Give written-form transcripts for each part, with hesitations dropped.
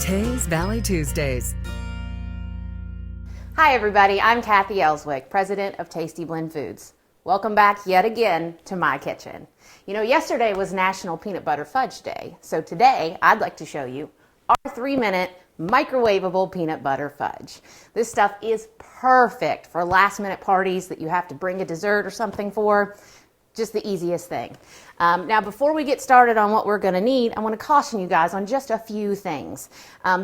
Teays Valley Tuesdays. Hi everybody, I'm Kathy Ellswick, president of Tasty Blend Foods. Welcome back yet again to my kitchen. You know, yesterday was National Peanut Butter Fudge Day, so today I'd like to show you our 3-minute microwavable peanut butter fudge. This stuff is perfect for last-minute parties that you have to bring a dessert or something for. Just the easiest thing. Now, before we get started on what we're going to need, I want to caution you guys on just a few things.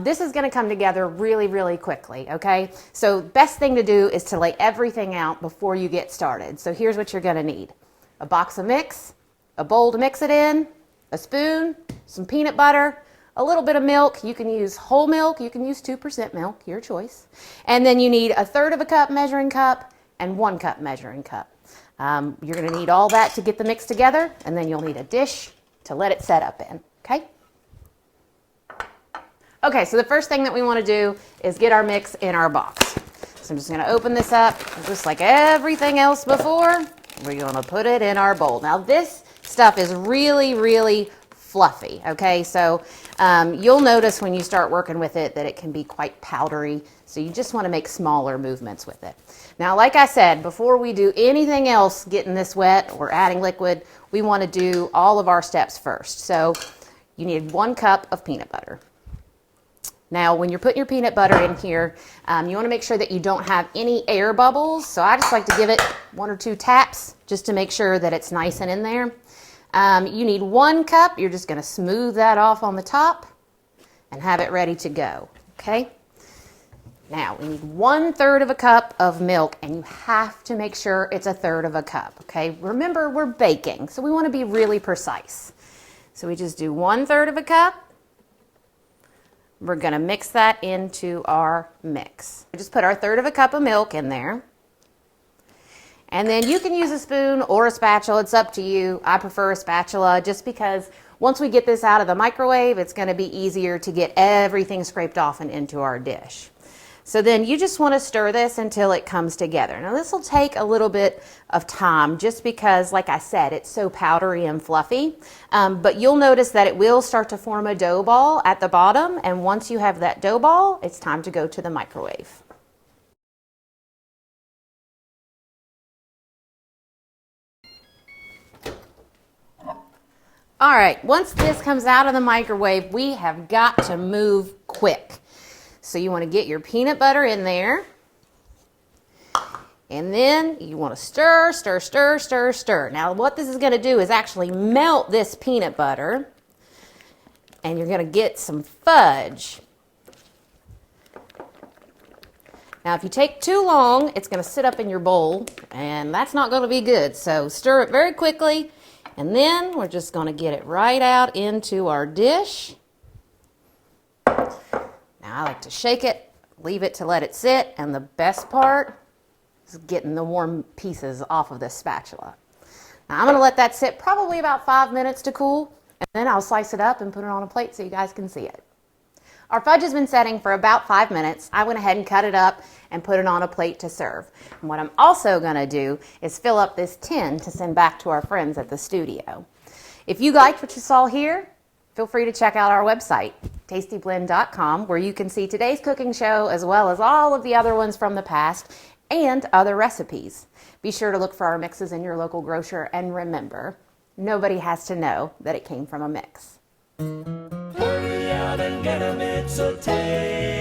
This is going to come together really, really quickly, okay? So best thing to do is to lay everything out before you get started. So here's what you're going to need. A box of mix, a bowl to mix it in, a spoon, some peanut butter, a little bit of milk. You can use whole milk, you can use 2% milk, your choice. And then you need 1/3 of a cup measuring cup and 1 cup measuring cup. You're going to need all that to get the mix together, and then you'll need a dish to let it set up in, okay? Okay, so the first thing that we want to do is get our mix in our box. So I'm just going to open this up, just like everything else before. We're going to put it in our bowl. Now this stuff is really, really fluffy, okay? So you'll notice when you start working with it that it can be quite powdery, so you just want to make smaller movements with it. Now, like I said, before we do anything else getting this wet or adding liquid, we want to do all of our steps first. So you need 1 cup of peanut butter. Now, when you're putting your peanut butter in here, you want to make sure that you don't have any air bubbles, so I just like to give it 1 or 2 taps just to make sure that it's nice and in there. You need 1 cup. You're just going to smooth that off on the top and have it ready to go, okay? Now, we need 1/3 of a cup of milk, and you have to make sure it's 1/3 of a cup, okay? Remember, we're baking, so we want to be really precise. So we just do 1/3 of a cup. We're going to mix that into our mix. We just put our 1/3 of a cup of milk in there. And then you can use a spoon or a spatula. It's up to you. I prefer a spatula just because once we get this out of the microwave, it's going to be easier to get everything scraped off and into our dish. So then you just want to stir this until it comes together. Now this will take a little bit of time just because, like I said, it's so powdery and fluffy. But you'll notice that it will start to form a dough ball at the bottom. And once you have that dough ball, it's time to go to the microwave. All right, once this comes out of the microwave, we have got to move quick. So you want to get your peanut butter in there, and then you want to stir, stir, stir, stir, stir. Now what this is going to do is actually melt this peanut butter, and you're going to get some fudge. Now if you take too long, it's going to sit up in your bowl, and that's not going to be good. So stir it very quickly, and then we're just going to get it right out into our dish. Now I like to shake it, leave it to let it sit, and the best part is getting the warm pieces off of this spatula. Now I'm going to let that sit probably about 5 minutes to cool, and then I'll slice it up and put it on a plate so you guys can see it. Our fudge has been setting for about 5 minutes. I went ahead and cut it up and put it on a plate to serve. And what I'm also going to do is fill up this tin to send back to our friends at the studio. If you liked what you saw here, feel free to check out our website, tastyblend.com, where you can see today's cooking show as well as all of the other ones from the past and other recipes. Be sure to look for our mixes in your local grocer, and remember, nobody has to know that it came from a mix. Hurry out and get 'em, it's so tasty.